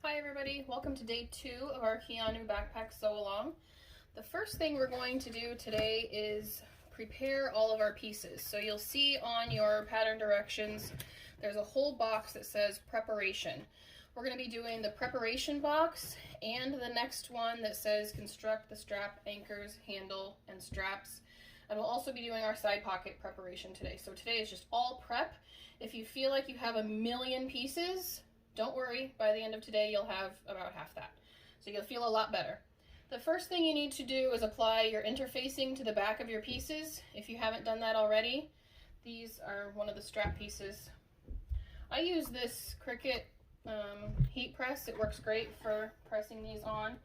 Hi everybody, welcome to day 2 of our Keanu backpack sew along. The first thing we're going to do today is prepare all of our pieces. So you'll see on your pattern directions there's a whole box that says preparation. We're going to be doing the preparation box and the next one that says construct the strap, anchors, handle, and straps. And we'll also be doing our side pocket preparation today. So today is just all prep. If you feel like you have a million pieces, don't worry, by the end of today you'll have about half that. So you'll feel a lot better. The first thing you need to do is apply your interfacing to the back of your pieces. If you haven't done that already, these are one of the strap pieces. I use this Cricut heat press. It works great for pressing these on.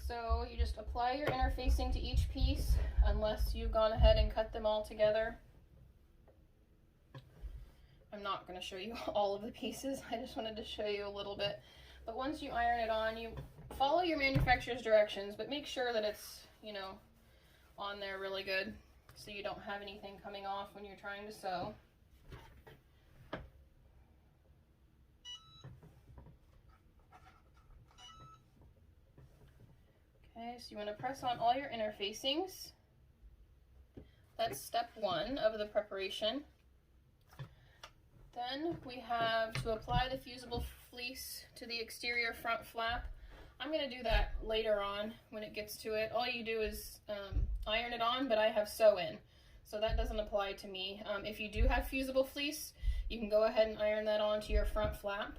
So you just apply your interfacing to each piece unless you've gone ahead and cut them all together. I'm not going to show you all of the pieces, I just wanted to show you a little bit. But once you iron it on, you follow your manufacturer's directions, but make sure that it's, on there really good so you don't have anything coming off when you're trying to sew. Okay, so you want to press on all your interfacings. That's step 1 of the preparation. Then we have to apply the fusible fleece to the exterior front flap. I'm going to do that later on when it gets to it. All you do is iron it on, but I have sew in, so that doesn't apply to me. If you do have fusible fleece, you can go ahead and iron that onto your front flap.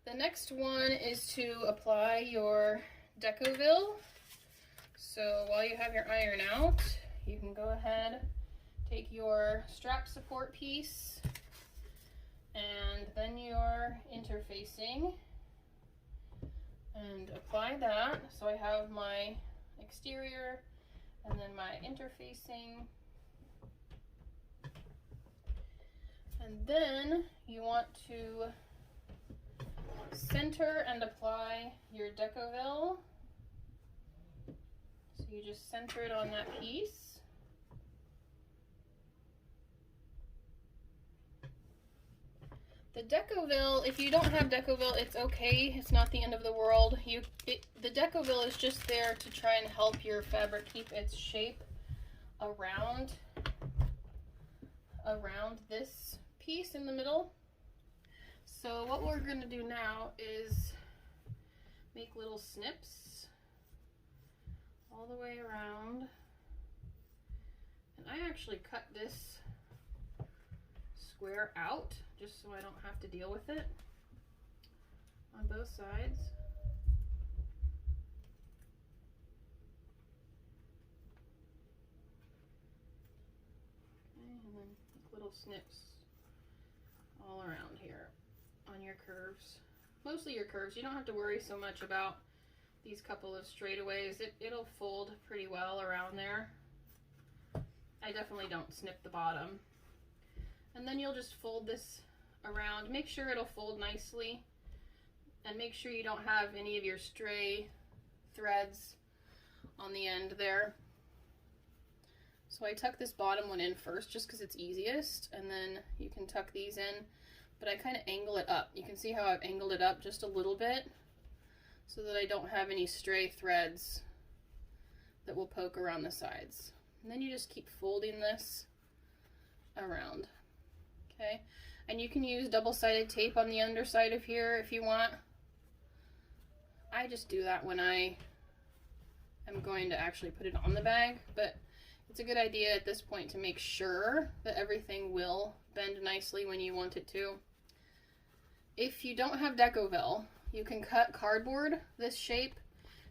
The next one is to apply your decoville. So while you have your iron out, you can go ahead, take your strap support piece, and then your interfacing, and apply that. So I have my exterior and then my interfacing. And then you want to center and apply your decoville. So you just center it on that piece. The decoville, if you don't have decoville, it's okay. It's not the end of the world. The decoville is just there to try and help your fabric keep its shape around this piece in the middle. So what we're going to do now is make little snips all the way around. And I actually cut this square out just so I don't have to deal with it on both sides. Okay, and then little snips all around here on your curves. Mostly your curves. You don't have to worry so much about these couple of straightaways. It'll fold pretty well around there. I definitely don't snip the bottom. And then you'll just fold this around. Make sure it'll fold nicely, and make sure you don't have any of your stray threads on the end there. So I tuck this bottom one in first just because it's easiest, and then you can tuck these in, but I kind of angle it up. You can see how I've angled it up just a little bit so that I don't have any stray threads that will poke around the sides. And then you just keep folding this around. Okay, and you can use double-sided tape on the underside of here if you want. I just do that when I am going to actually put it on the bag, but it's a good idea at this point to make sure that everything will bend nicely when you want it to. If you don't have decoville, you can cut cardboard this shape.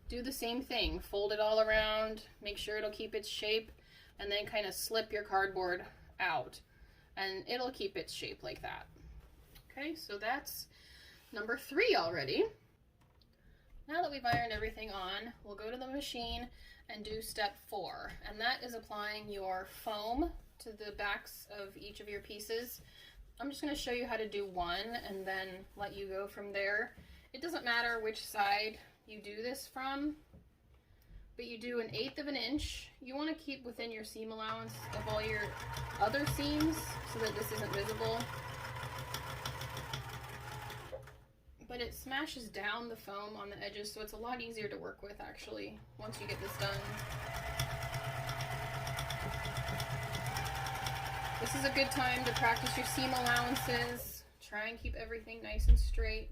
Do the same thing. Fold it all around, make sure it'll keep its shape, and then kind of slip your cardboard out, and it'll keep its shape like that. Okay, so that's number 3 already. Now that we've ironed everything on, we'll go to the machine and do step 4, and that is applying your foam to the backs of each of your pieces. I'm just going to show you how to do one and then let you go from there. It doesn't matter which side you do this from, but you do 1/8 of an inch. You want to keep within your seam allowance of all your other seams so that this isn't visible. but it smashes down the foam on the edges, so it's a lot easier to work with actually once you get this done. This is a good time to practice your seam allowances. Try and keep everything nice and straight,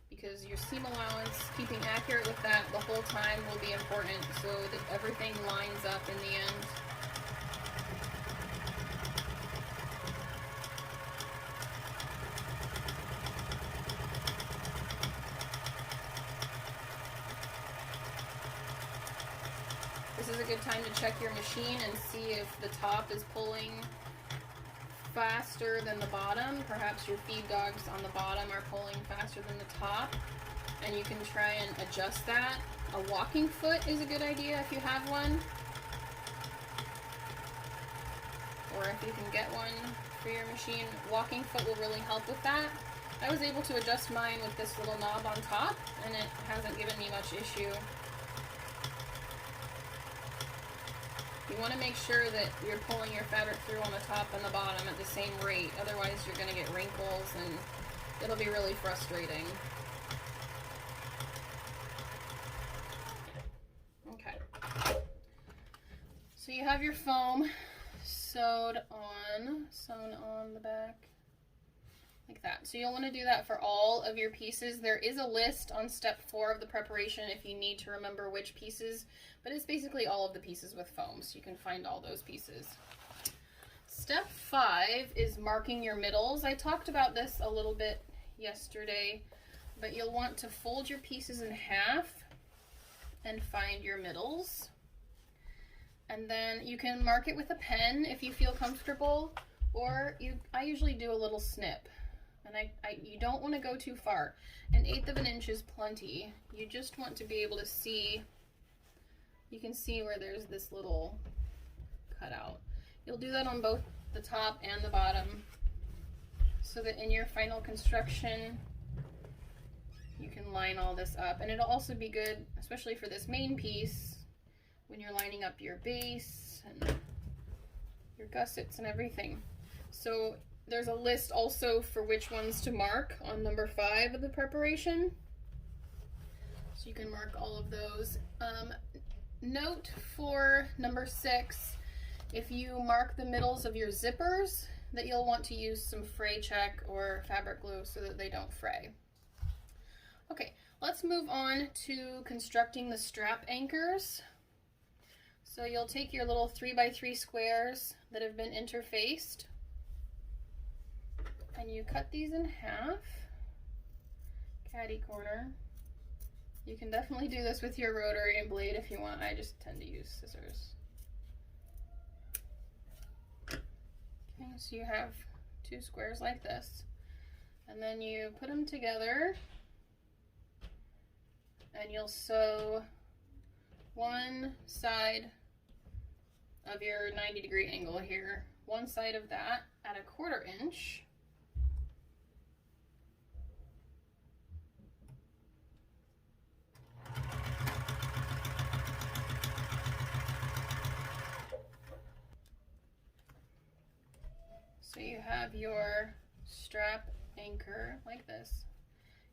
because your seam allowance, keeping accurate with that the whole time will be important so that everything lines up in the end. This is a good time to check your machine and see if the top is pulling faster than the bottom. Perhaps your feed dogs on the bottom are pulling faster than the top, and you can try and adjust that. A walking foot is a good idea if you have one, or if you can get one for your machine. Walking foot will really help with that. I was able to adjust mine with this little knob on top, and it hasn't given me much issue. You want to make sure that you're pulling your fabric through on the top and the bottom at the same rate, otherwise you're going to get wrinkles and it'll be really frustrating. Okay. So you have your foam sewn on the back like that. So you'll want to do that for all of your pieces. There is a list on step 4 of the preparation if you need to remember which pieces, but it's basically all of the pieces with foam, so you can find all those pieces. Step 5 is marking your middles. I talked about this a little bit yesterday, but you'll want to fold your pieces in half and find your middles. And then you can mark it with a pen if you feel comfortable, or I usually do a little snip. And you don't want to go too far. 1/8 of an inch is plenty. You just want to be able to see, you can see where there's this little cutout. You'll do that on both the top and the bottom, so that in your final construction, you can line all this up. And it'll also be good, especially for this main piece, when you're lining up your base and your gussets and everything. So there's a list also for which ones to mark on number 5 of the preparation. So you can mark all of those. Note for number 6, if you mark the middles of your zippers, that you'll want to use some fray check or fabric glue so that they don't fray. Okay, let's move on to constructing the strap anchors. So you'll take your little 3x3 squares that have been interfaced, and you cut these in half, catty corner. You can definitely do this with your rotary blade if you want. I just tend to use scissors. Okay, so you have 2 squares like this, and then you put them together, and you'll sew one side of your 90-degree angle here, one side of that at 1/4 inch. So you have your strap anchor like this.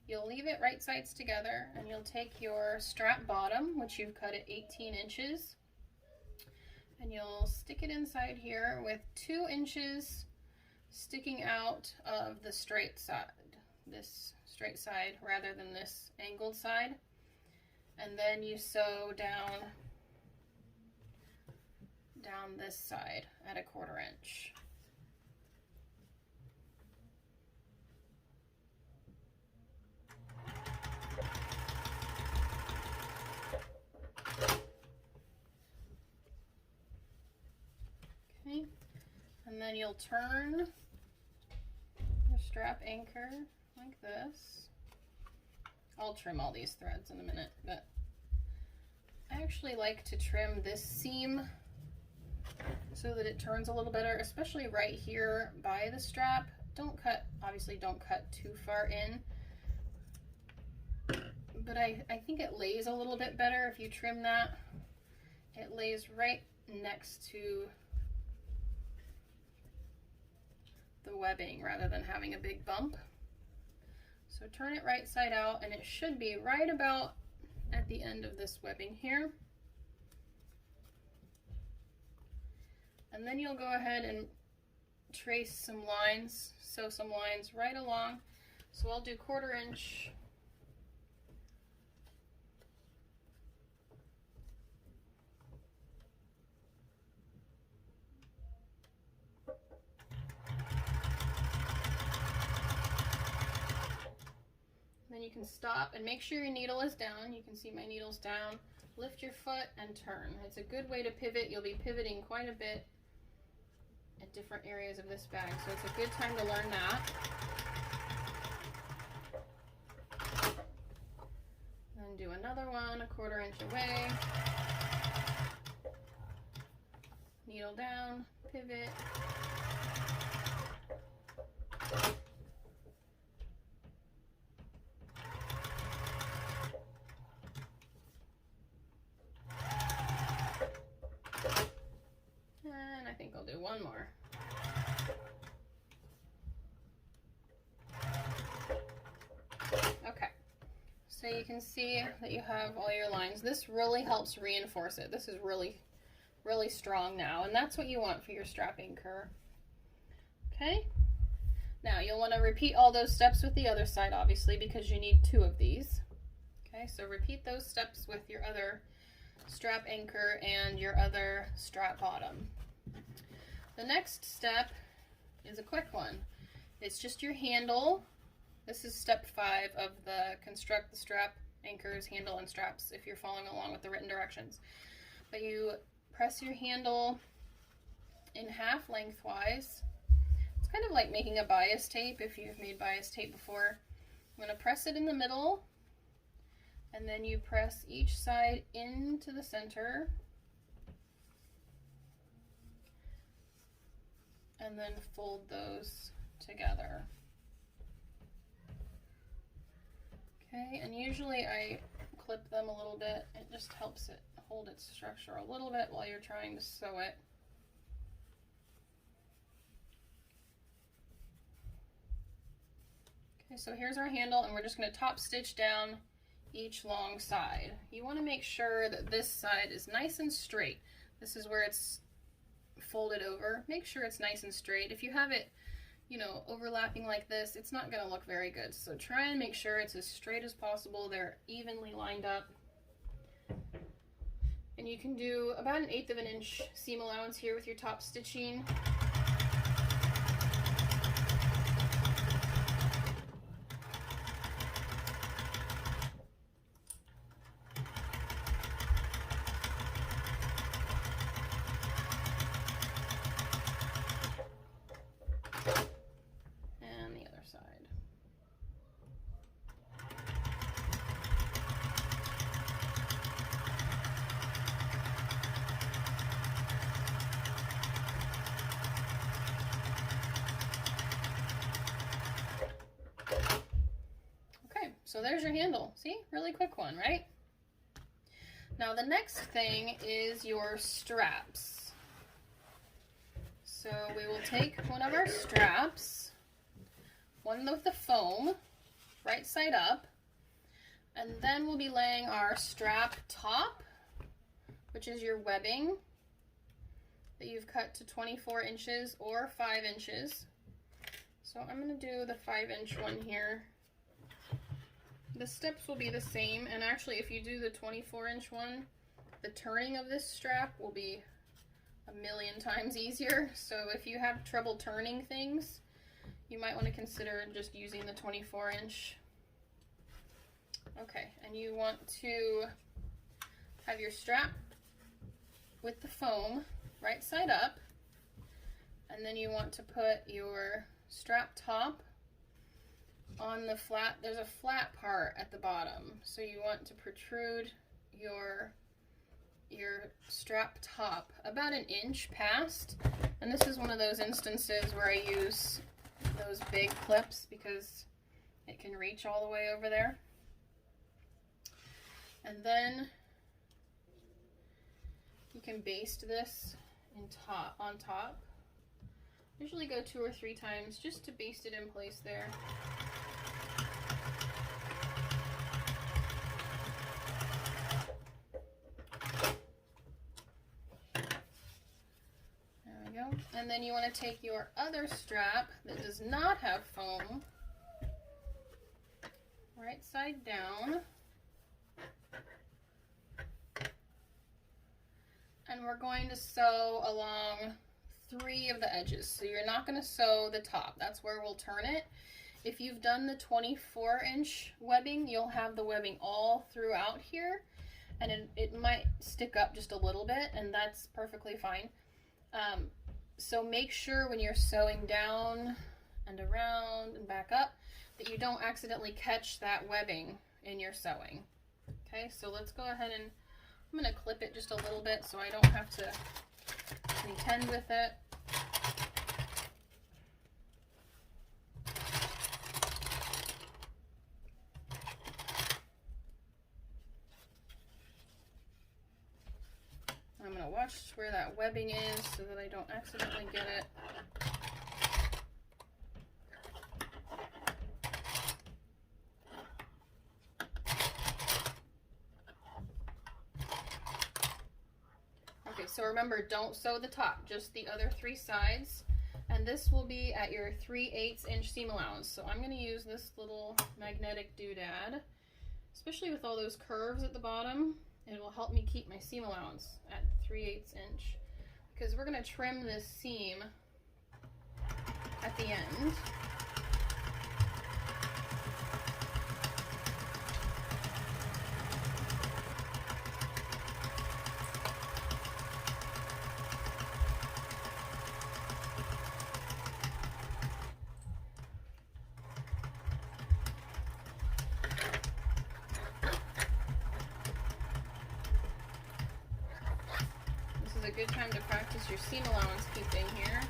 You'll leave it right sides together, and you'll take your strap bottom, which you've cut at 18 inches, and you'll stick it inside here with 2 inches sticking out of the straight side, this straight side rather than this angled side. And then you sew down this side at 1/4 inch. Okay, and then you'll turn your strap anchor like this. I'll trim all these threads in a minute, but I actually like to trim this seam so that it turns a little better, especially right here by the strap. Don't cut, obviously don't cut too far in, but I think it lays a little bit better if you trim that. It lays right next to the webbing rather than having a big bump. So turn it right side out, and it should be right about at the end of this webbing here. And then you'll go ahead and trace some lines, sew some lines right along. So I'll do 1/4 inch. Then you can stop and make sure your needle is down. You can see my needle's down. Lift your foot and turn. It's a good way to pivot. You'll be pivoting quite a bit at different areas of this bag, so it's a good time to learn that. Then do another one 1/4 inch away. Needle down, pivot. And I think I'll do one more. Okay, so you can see that you have all your lines. This really helps reinforce it. This is really strong now, and that's what you want for your strap anchor. Okay, now you'll want to repeat all those steps with the other side, obviously, because you need 2 of these. Okay, so repeat those steps with your other strap anchor and your other strap bottom. The next step is a quick one. It's just your handle. This is step 5 of the construct the strap anchors, handle, and straps if you're following along with the written directions. But you press your handle in half lengthwise. It's kind of like making a bias tape if you've made bias tape before. I'm going to press it in the middle, and then you press each side into the center, and then fold those together. Okay, and usually I clip them a little bit. It just helps it hold its structure a little bit while you're trying to sew it. Okay, so here's our handle, and we're just going to top stitch down each long side. You want to make sure that this side is nice and straight. This is where it's folded over. Make sure it's nice and straight. If you have it, you know, overlapping like this, it's not going to look very good. So try and make sure it's as straight as possible. They're evenly lined up. And you can do about 1/8 of an inch seam allowance here with your top stitching. So there's your handle. See? Really quick one, right? Now the next thing is your straps. So we will take one of our straps, one with the foam, right side up, and then we'll be laying our strap top, which is your webbing that you've cut to 24 inches or 5 inches. So I'm going to do the 5-inch one here. The steps will be the same, and actually if you do the 24-inch one, the turning of this strap will be 1,000,000 times easier. So if you have trouble turning things, you might want to consider just using the 24-inch. Okay, and you want to have your strap with the foam right side up, and then you want to put your strap top on the flat. There's a flat part at the bottom, so you want to protrude your strap top about 1 inch past, and this is one of those instances where I use those big clips because it can reach all the way over there. And then you can baste this on top. Usually go 2 or 3 times just to baste it in place there. And then you want to take your other strap that does not have foam, right side down, and we're going to sew along 3 of the edges. So you're not going to sew the top. That's where we'll turn it. If you've done the 24-inch webbing, you'll have the webbing all throughout here, and it might stick up just a little bit, and that's perfectly fine. So make sure when you're sewing down and around and back up that you don't accidentally catch that webbing in your sewing. Okay, so let's go ahead and I'm going to clip it just a little bit so I don't have to contend with it. I'm going to watch where that webbing is so that I don't accidentally get it. Okay, so remember, don't sew the top, just the other 3 sides. And this will be at your 3/8 inch seam allowance. So I'm going to use this little magnetic doodad, especially with all those curves at the bottom. It will help me keep my seam allowance at 3/8 inch, because we're going to trim this seam at the end. A good time to practice your seam allowance keeping here.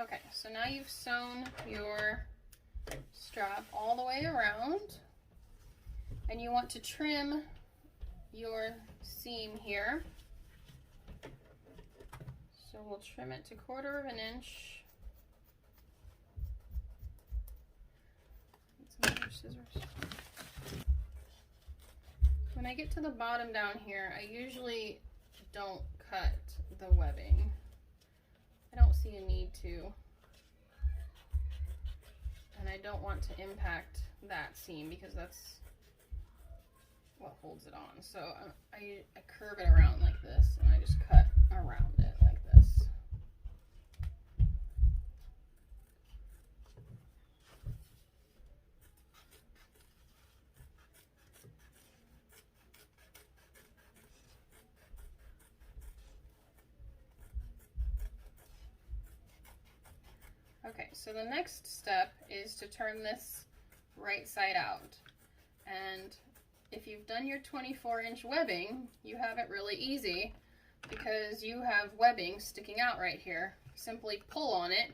Okay, so now you've sewn your strap all the way around, and you want to trim your seam here. So we'll trim it to 1/4 inch. Get some other scissors. When I get to the bottom down here, I usually don't cut the webbing. I don't see a need to. And I don't want to impact that seam because that's what holds it on. So I curve it around like this, and I just cut around it like this. Okay, so the next step is to turn this right side out. And if you've done your 24-inch webbing, you have it really easy because you have webbing sticking out right here. Simply pull on it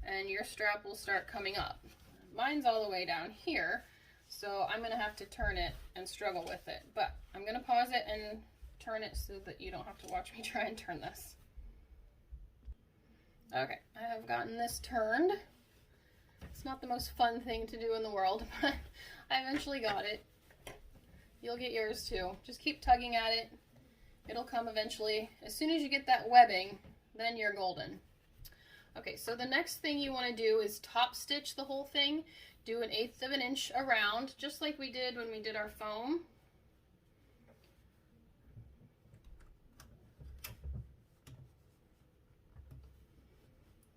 and your strap will start coming up. Mine's all the way down here, so I'm going to have to turn it and struggle with it. But I'm going to pause it and turn it so that you don't have to watch me try and turn this. Okay, I have gotten this turned. It's not the most fun thing to do in the world, but I eventually got it. You'll get yours too. Just keep tugging at it. It'll come eventually. As soon as you get that webbing, then you're golden. Okay, so the next thing you want to do is top stitch the whole thing. Do 1/8 inch around, just like we did when we did our foam.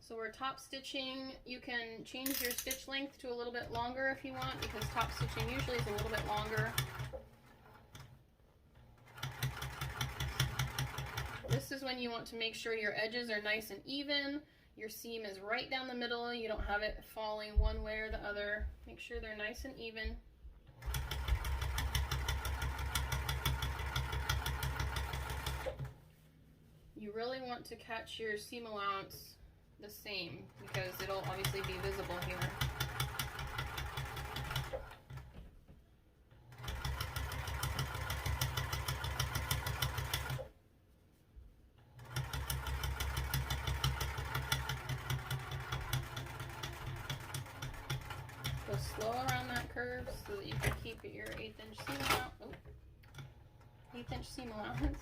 So we're top stitching. You can change your stitch length to a little bit longer if you want, because top stitching usually is a little bit longer. This is when you want to make sure your edges are nice and even. Your seam is right down the middle. You don't have it falling one way or the other. Make sure they're nice and even. You really want to catch your seam allowance the same because it'll obviously be visible here. flow around that curve so that you can keep your 1/8 inch seam allowance. Oh, 1/8 inch seam allowance.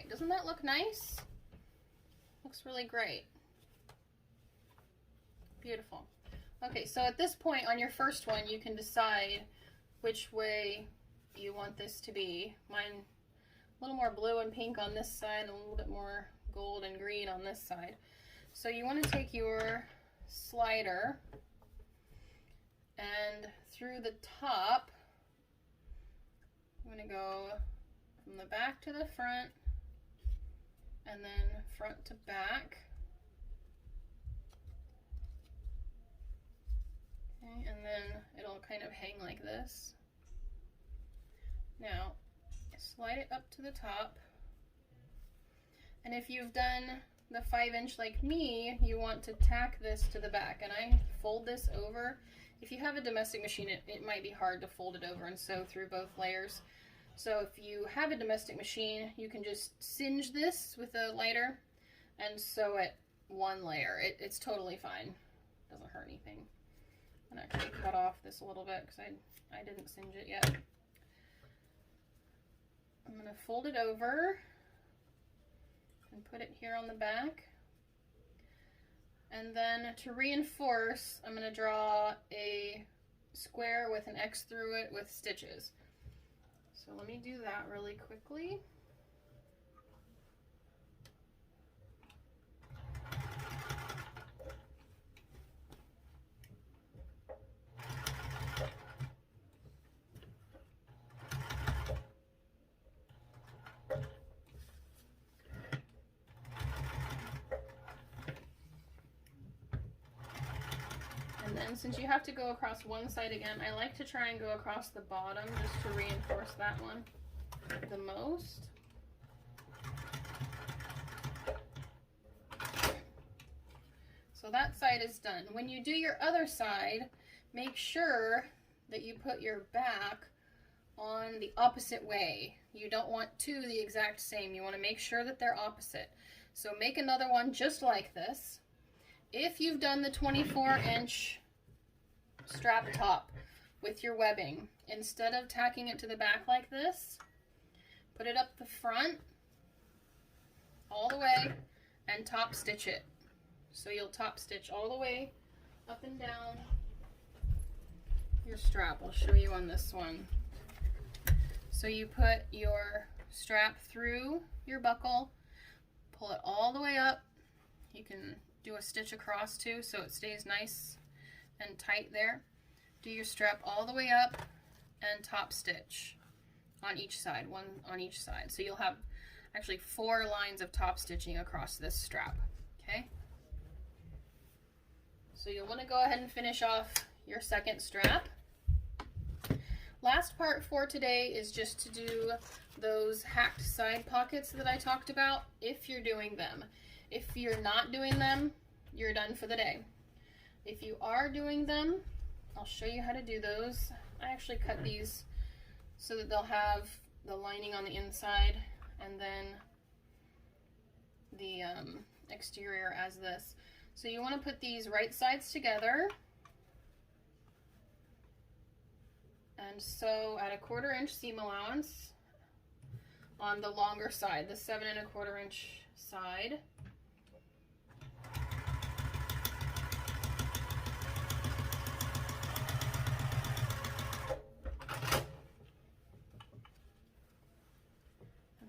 Doesn't that look nice? Looks really great. Beautiful. Okay, so at this point on your first one, you can decide which way you want this to be. Mine a little more blue and pink on this side, and a little bit more gold and green on this side. So you want to take your slider and through the top, I'm going to go from the back to the front, and then front to back. Okay, and then it'll kind of hang like this. Now, slide it up to the top. And if you've done the 5 inch like me, you want to tack this to the back. And I fold this over. If you have a domestic machine, it might be hard to fold it over and sew through both layers. So if you have a domestic machine, you can just singe this with a lighter and sew it one layer. It's totally fine. Doesn't hurt anything. I'm actually cut off this a little bit because I didn't singe it yet. I'm going to fold it over and put it here on the back. And then to reinforce, I'm going to draw a square with an X through it with stitches. So let me do that really quickly. And then since you have to go across one side again, I like to try and go across the bottom just to reinforce that one the most. So that side is done. When you do your other side, make sure that you put your back on the opposite way. You don't want two the exact same. You want to make sure that they're opposite. So make another one just like this. If you've done the 24-inch strap top with your webbing, instead of tacking it to the back like this, put it up the front all the way and top stitch it. So you'll top stitch all the way up and down your strap. I'll show you on this one. So you put your strap through your buckle, pull it all the way up. You can do a stitch across too so it stays nice and tight there. Do your strap all the way up and top stitch on each side, one on each side. So you'll have actually 4 lines of top stitching across this strap, okay? So you'll want to go ahead and finish off your second strap. Last part for today is just to do those hacked side pockets that I talked about, if you're doing them. If you're not doing them, you're done for the day. If you are doing them, I'll show you how to do those. I actually cut these so that they'll have the lining on the inside and then the exterior as this. So you want to put these right sides together and sew at a 1/4 inch seam allowance on the longer side, the 7 1/4 inch side.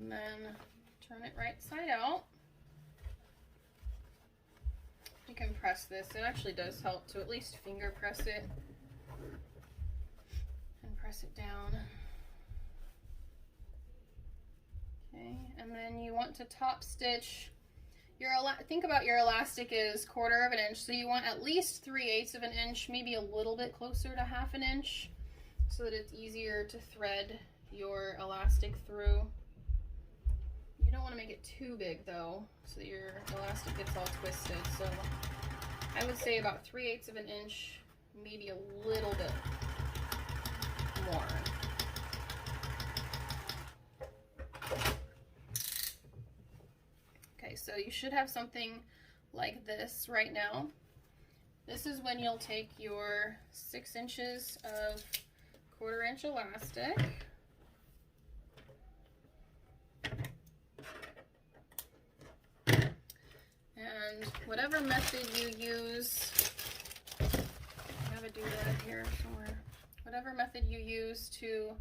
And then turn it right side out. You can press this. It actually does help to at least finger press it and press it down. Okay, and then you want to top stitch think about your elastic is 1/4 of an inch, so you want at least 3/8 of an inch, maybe a little bit closer to 1/2 an inch, so that it's easier to thread your elastic through. You don't want to make it too big though, so that your elastic gets all twisted. So I would say about 3/8 of an inch, maybe a little bit more. Okay, so you should have something like this right now. This is when you'll take your 6 inches of 1/4 inch elastic. And whatever method you use, I have a doodad here somewhere. Whatever method you use to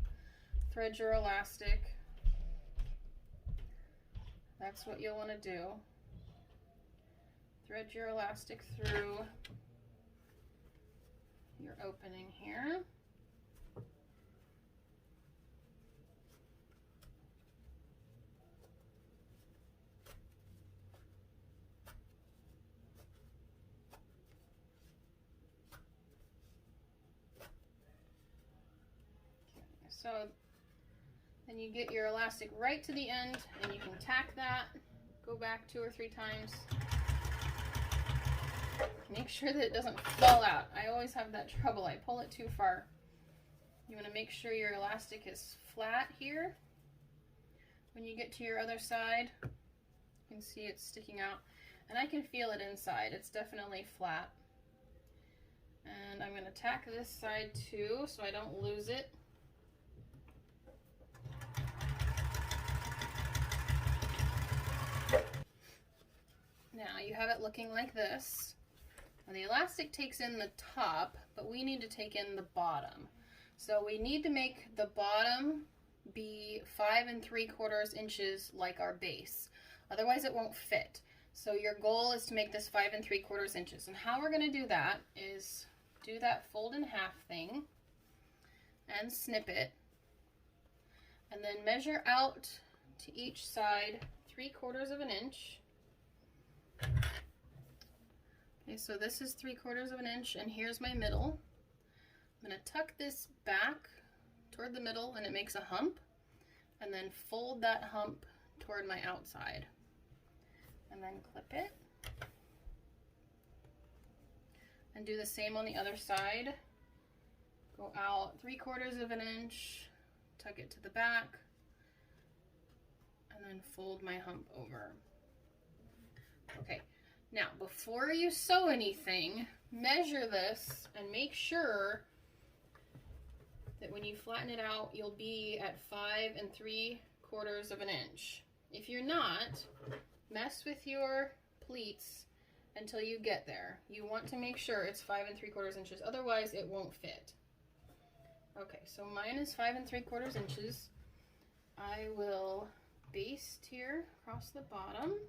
thread your elastic, that's what you'll want to do. Thread your elastic through your opening here. So then you get your elastic right to the end, and you can tack that, go back 2 or 3 times. Make sure that it doesn't fall out. I always have that trouble. I pull it too far. You want to make sure your elastic is flat here. When you get to your other side, you can see it's sticking out, and I can feel it inside. It's definitely flat. And I'm going to tack this side too, so I don't lose it. Now you have it looking like this. Now the elastic takes in the top, but we need to take in the bottom. So we need to make the bottom be 5 3/4 inches like our base. Otherwise it won't fit. So your goal is to make this 5 3/4 inches. And how we're going to do that is do that fold in half thing and snip it. And then measure out to each side 3/4 of an inch. Okay, so this is 3/4 of an inch, and here's my middle. I'm going to tuck this back toward the middle, and it makes a hump, and then fold that hump toward my outside, and then clip it. And do the same on the other side. Go out 3/4 of an inch, tuck it to the back, and then fold my hump over. Okay, now before you sew anything, measure this and make sure that when you flatten it out, you'll be at 5 3/4 of an inch. If you're not, mess with your pleats until you get there. You want to make sure it's 5 3/4 inches, otherwise it won't fit. Okay, so mine is 5 3/4 inches. I will baste here across the bottom.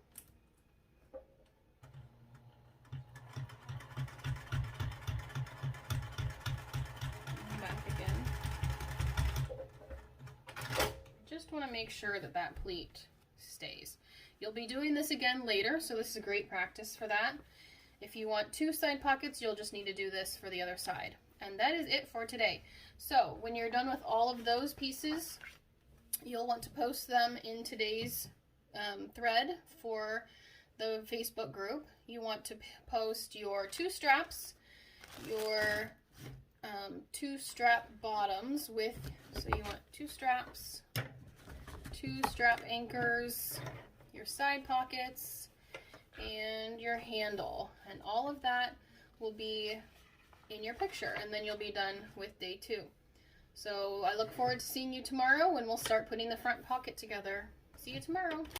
Just want to make sure that that pleat stays. You'll be doing this again later, so this is a great practice for that. If you want 2 side pockets, you'll just need to do this for the other side. And that is it for today. So when you're done with all of those pieces, you'll want to post them in today's thread for the Facebook group. You want to post your 2 straps, your 2 strap bottoms with, so you want 2 straps, 2 strap anchors, your side pockets, and your handle. And all of that will be in your picture, and then you'll be done with day 2. So I look forward to seeing you tomorrow when we'll start putting the front pocket together. See you tomorrow.